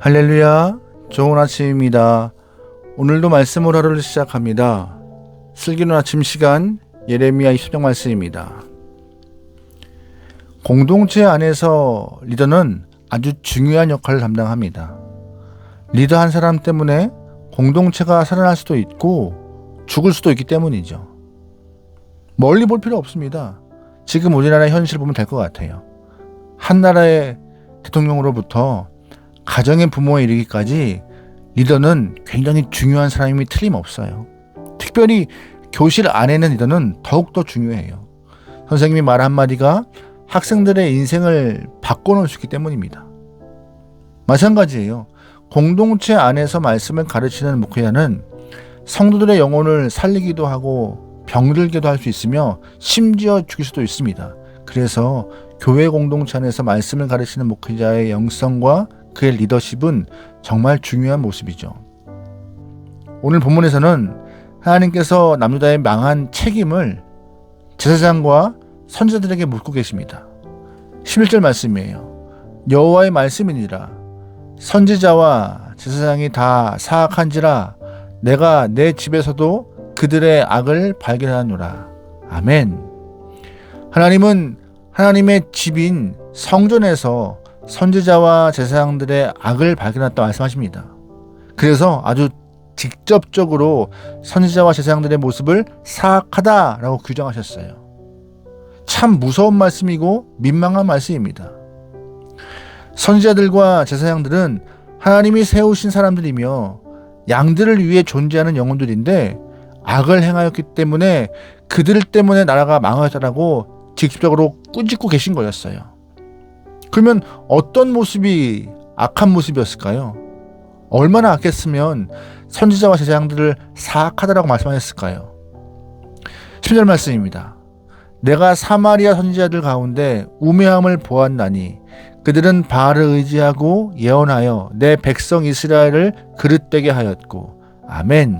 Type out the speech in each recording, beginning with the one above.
할렐루야, 좋은 아침입니다. 오늘도 말씀으로 하루를 시작합니다. 슬기로운 아침 시간 예레미야 20장 말씀입니다. 공동체 안에서 리더는 아주 중요한 역할을 담당합니다. 리더 한 사람 때문에 공동체가 살아날 수도 있고 죽을 수도 있기 때문이죠. 멀리 볼 필요 없습니다. 지금 우리나라의 현실을 보면 될 것 같아요. 한 나라의 대통령으로부터 가정의 부모에 이르기까지 리더는 굉장히 중요한 사람이 틀림없어요. 특별히 교실 안에는 리더는 더욱더 중요해요. 선생님이 말 한마디가 학생들의 인생을 바꿔놓을 수 있기 때문입니다. 마찬가지예요. 공동체 안에서 말씀을 가르치는 목회자는 성도들의 영혼을 살리기도 하고 병들게도 할 수 있으며 심지어 죽일 수도 있습니다. 그래서 교회 공동체 안에서 말씀을 가르치는 목회자의 영성과 그의 리더십은 정말 중요한 모습이죠. 오늘 본문에서는 하나님께서 남유다의 망한 책임을 제사장과 선지자들에게 묻고 계십니다. 11절 말씀이에요. 여호와의 말씀이니라. 선지자와 제사장이 다 사악한지라 내가 내 집에서도 그들의 악을 발견하노라. 아멘. 하나님은 하나님의 집인 성전에서 선지자와 제사장들의 악을 발견했다고 말씀하십니다. 그래서 아주 직접적으로 선지자와 제사장들의 모습을 사악하다라고 규정하셨어요. 참 무서운 말씀이고 민망한 말씀입니다. 선지자들과 제사장들은 하나님이 세우신 사람들이며 양들을 위해 존재하는 영혼들인데 악을 행하였기 때문에 그들 때문에 나라가 망하였다라고 직접적으로 꾸짖고 계신 거였어요. 그러면 어떤 모습이 악한 모습이었을까요? 얼마나 악했으면 선지자와 제사장들을 사악하다라고 말씀하셨을까요? 10절 말씀입니다. 내가 사마리아 선지자들 가운데 우매함을 보았나니 그들은 바알을 의지하고 예언하여 내 백성 이스라엘을 그릇되게 하였고. 아멘.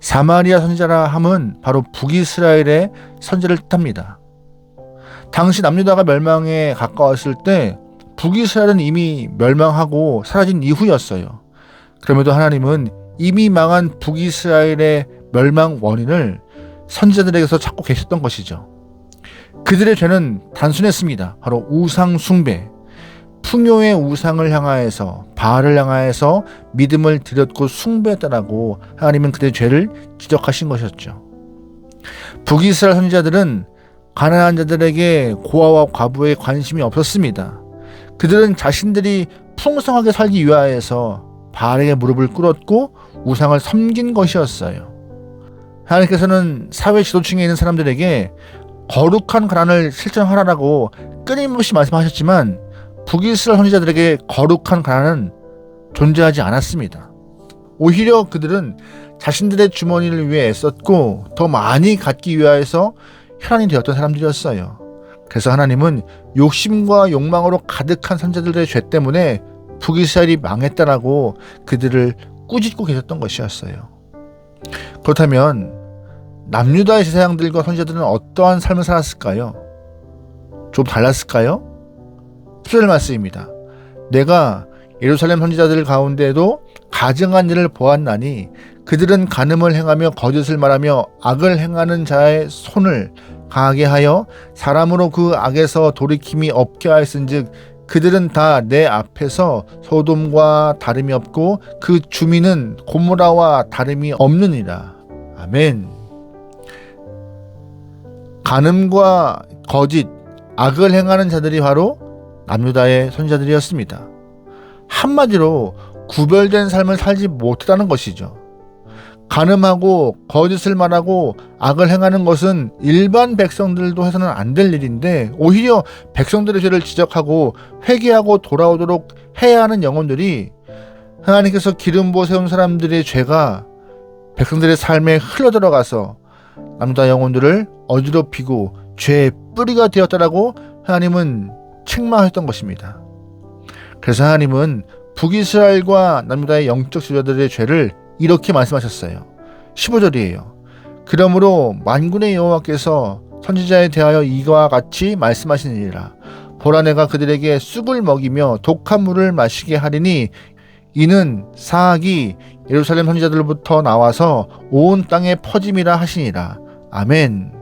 사마리아 선지자라 함은 바로 북이스라엘의 선지자를 뜻합니다. 당시 남유다가 멸망에 가까웠을 때 북이스라엘은 이미 멸망하고 사라진 이후였어요. 그럼에도 하나님은 이미 망한 북이스라엘의 멸망 원인을 선지자들에게서 찾고 계셨던 것이죠. 그들의 죄는 단순했습니다. 바로 우상 숭배, 풍요의 우상을 향하여서 바알을 향하여서 믿음을 드렸고 숭배했다라고 하나님은 그들의 죄를 지적하신 것이었죠. 북이스라엘 선지자들은 가난한 자들에게 고아와 과부에 관심이 없었습니다. 그들은 자신들이 풍성하게 살기 위하여서 바알에게 무릎을 꿇었고 우상을 섬긴 것이었어요. 하나님께서는 사회 지도층에 있는 사람들에게 거룩한 가난을 실천하라고 끊임없이 말씀하셨지만 북이스라엘 선지자들에게 거룩한 가난은 존재하지 않았습니다. 오히려 그들은 자신들의 주머니를 위해 애썼고 더 많이 갖기 위하여서 혈안이 되었던 사람들이었어요. 그래서 하나님은 욕심과 욕망으로 가득한 선지자들의 죄 때문에 북이스라엘이 망했다라고 그들을 꾸짖고 계셨던 것이었어요. 그렇다면 남유다의 제사장들과 선지자들은 어떠한 삶을 살았을까요? 좀 달랐을까요? 10절 말씀입니다. 내가 예루살렘 선지자들 가운데에도 가증한 일을 보았나니 그들은 간음을 행하며 거짓을 말하며 악을 행하는 자의 손을 강하게 하여 사람으로 그 악에서 돌이킴이 없게 하였은즉 그들은 다 내 앞에서 소돔과 다름이 없고 그 주민은 고모라와 다름이 없느니라. 아멘. 간음과 거짓, 악을 행하는 자들이 바로 남유다의 선지자들이었습니다. 한마디로 구별된 삶을 살지 못했다는 것이죠. 간음하고 거짓을 말하고 악을 행하는 것은 일반 백성들도 해서는 안 될 일인데 오히려 백성들의 죄를 지적하고 회개하고 돌아오도록 해야 하는 영혼들이 하나님께서 기름 부어 세운 사람들의 죄가 백성들의 삶에 흘러들어가서 남유다 영혼들을 어지럽히고 죄의 뿌리가 되었다라고 하나님은 책망하셨던 것입니다. 그래서 하나님은 북이스라엘과 남유다의 영적 지도자들의 죄를 이렇게 말씀하셨어요. 15절이에요. 그러므로 만군의 여호와께서 선지자에 대하여 이와 같이 말씀하시니라. 보라 내가 그들에게 쑥을 먹이며 독한 물을 마시게 하리니 이는 사악이 예루살렘 선지자들로부터 나와서 온 땅에 퍼짐이라 하시니라. 아멘.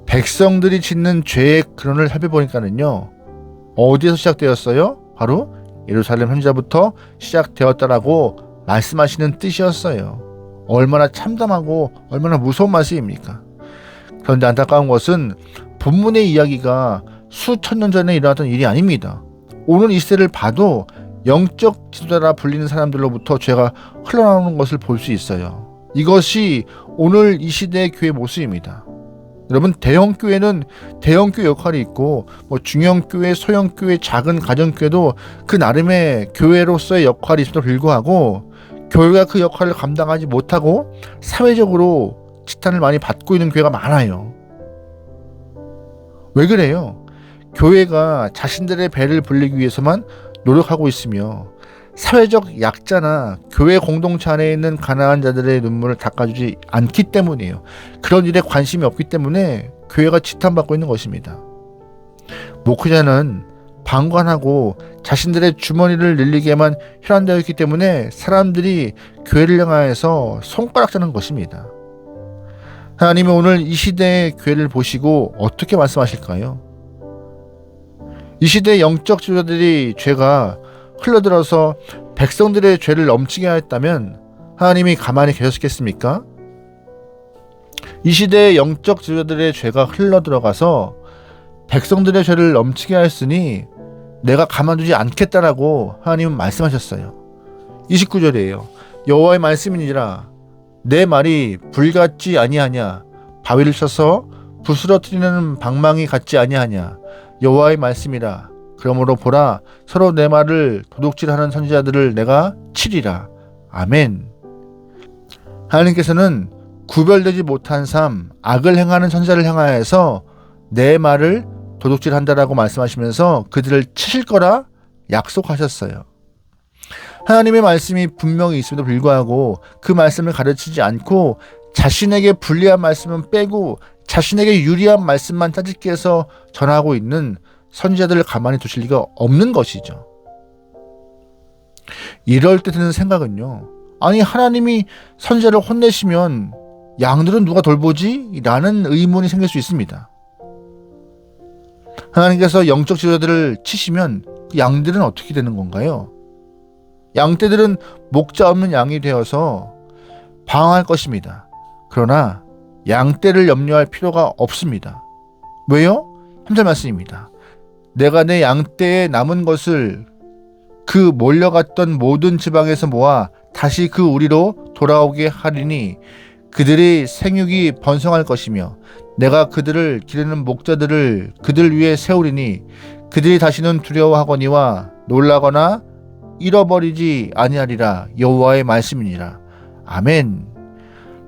백성들이 짓는 죄의 근원을 살펴보니까는요, 어디에서 시작되었어요? 바로 예루살렘 선지자부터 시작되었다라고 말씀하시는 뜻이었어요. 얼마나 참담하고 얼마나 무서운 말씀입니까? 그런데 안타까운 것은 본문의 이야기가 수천 년 전에 일어났던 일이 아닙니다. 오늘 이 시대를 봐도 영적 지도자라 불리는 사람들로부터 죄가 흘러나오는 것을 볼 수 있어요. 이것이 오늘 이 시대의 교회 모습입니다. 여러분, 대형교회는 대형교회 역할이 있고 중형교회, 소형교회, 작은 가정교회도 그 나름의 교회로서의 역할이 있음에도 불구하고 교회가 그 역할을 감당하지 못하고 사회적으로 지탄을 많이 받고 있는 교회가 많아요. 왜 그래요? 교회가 자신들의 배를 불리기 위해서만 노력하고 있으며 사회적 약자나 교회 공동체 안에 있는 가난한 자들의 눈물을 닦아주지 않기 때문이에요. 그런 일에 관심이 없기 때문에 교회가 지탄받고 있는 것입니다. 목회자는 방관하고 자신들의 주머니를 늘리게만 혈안되어 있기 때문에 사람들이 교회를 향하여서 손가락질하는 것입니다. 하나님이 오늘 이 시대의 교회를 보시고 어떻게 말씀하실까요? 이 시대의 영적 지도자들이 죄가 흘러들어서 백성들의 죄를 넘치게 하였다면 하나님이 가만히 계셨겠습니까? 이 시대의 영적 지도자들의 죄가 흘러들어가서 백성들의 죄를 넘치게 하였으니 내가 가만두지 않겠다라고 하나님은 말씀하셨어요. 29절이에요. 여호와의 말씀이니라. 내 말이 불 같지 아니하냐? 바위를 쳐서 부스러뜨리는 방망이 같지 아니하냐? 여호와의 말씀이라. 그러므로 보라, 서로 내 말을 도둑질하는 선지자들을 내가 치리라. 아멘. 하나님께서는 구별되지 못한 삶, 악을 행하는 선지자를 향하여서 내 말을 도둑질한다라고 말씀하시면서 그들을 치실 거라 약속하셨어요. 하나님의 말씀이 분명히 있음에도 불구하고 그 말씀을 가르치지 않고 자신에게 불리한 말씀은 빼고 자신에게 유리한 말씀만 따집기 위해서 전하고 있는 선지자들을 가만히 두실 리가 없는 것이죠. 이럴 때 드는 생각은요, 아니 하나님이 선지자를 혼내시면 양들은 누가 돌보지? 라는 의문이 생길 수 있습니다. 하나님께서 영적 지도자들을 치시면 양들은 어떻게 되는 건가요? 양떼들은 목자 없는 양이 되어서 방황할 것입니다. 그러나 양떼를 염려할 필요가 없습니다. 왜요? 3절 말씀입니다. 내가 내 양떼에 남은 것을 그 몰려갔던 모든 지방에서 모아 다시 그 우리로 돌아오게 하리니 그들의 생육이 번성할 것이며 내가 그들을 기르는 목자들을 그들 위에 세우리니 그들이 다시는 두려워하거니와 놀라거나 잃어버리지 아니하리라. 여호와의 말씀이니라. 아멘.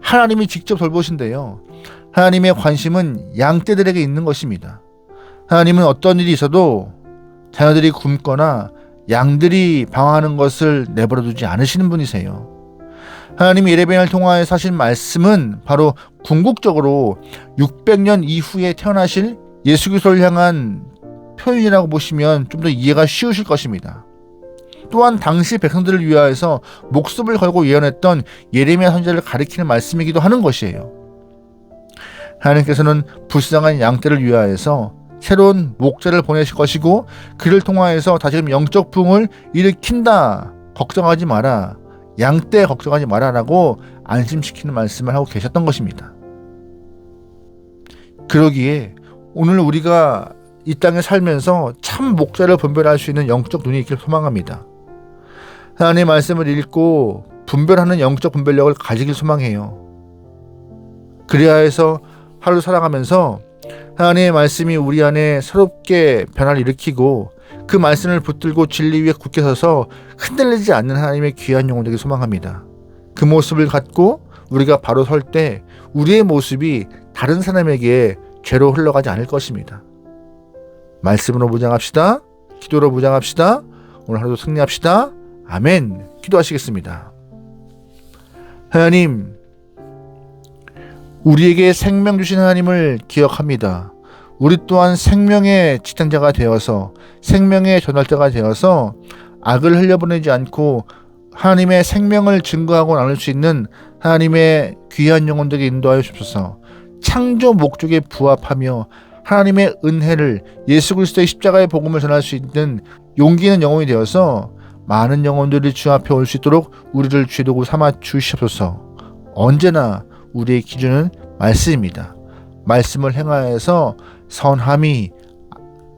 하나님이 직접 돌보신대요. 하나님의 관심은 양떼들에게 있는 것입니다. 하나님은 어떤 일이 있어도 자녀들이 굶거나 양들이 방황하는 것을 내버려 두지 않으시는 분이세요. 하나님이 예레미야를 통하여 하신 말씀은 바로 궁극적으로 600년 이후에 태어나실 예수 그리스도를 향한 표현이라고 보시면 좀 더 이해가 쉬우실 것입니다. 또한 당시 백성들을 위하여서 목숨을 걸고 예언했던 예레미야 선지자를 가리키는 말씀이기도 하는 것이에요. 하나님께서는 불쌍한 양떼를 위하여서 새로운 목자를 보내실 것이고 그를 통하여서 다시금 영적 부흥을 일으킨다. 걱정하지 마라. 양떼 걱정하지 마라 라고 안심시키는 말씀을 하고 계셨던 것입니다. 그러기에 오늘 우리가 이 땅에 살면서 참 목자를 분별할 수 있는 영적 눈이 있기를 소망합니다. 하나님의 말씀을 읽고 분별하는 영적 분별력을 가지길 소망해요. 그래야 해서 하루 살아가면서 하나님의 말씀이 우리 안에 새롭게 변화를 일으키고 그 말씀을 붙들고 진리 위에 굳게 서서 흔들리지 않는 하나님의 귀한 영혼 되길 소망합니다. 그 모습을 갖고 우리가 바로 설 때 우리의 모습이 다른 사람에게 죄로 흘러가지 않을 것입니다. 말씀으로 무장합시다. 기도로 무장합시다. 오늘 하루도 승리합시다. 아멘. 기도하시겠습니다. 하나님, 우리에게 생명 주신 하나님을 기억합니다. 우리 또한 생명의 지탱자가 되어서 생명의 전달자가 되어서 악을 흘려보내지 않고 하나님의 생명을 증거하고 나눌 수 있는 하나님의 귀한 영혼들에게 인도하여 주옵소서. 창조 목적에 부합하며 하나님의 은혜를 예수 그리스도의 십자가의 복음을 전할 수 있는 용기 있는 영혼이 되어서 많은 영혼들이 주 앞에 올 수 있도록 우리를 주의 도구 삼아 주시옵소서. 언제나 우리의 기준은 말씀입니다. 말씀을 행하여서 선함이,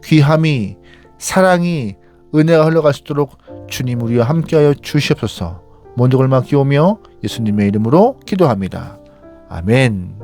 귀함이, 사랑이, 은혜가 흘러갈 수 있도록 주님 우리와 함께하여 주시옵소서. 모든 걸 맡기오며 예수님의 이름으로 기도합니다. 아멘.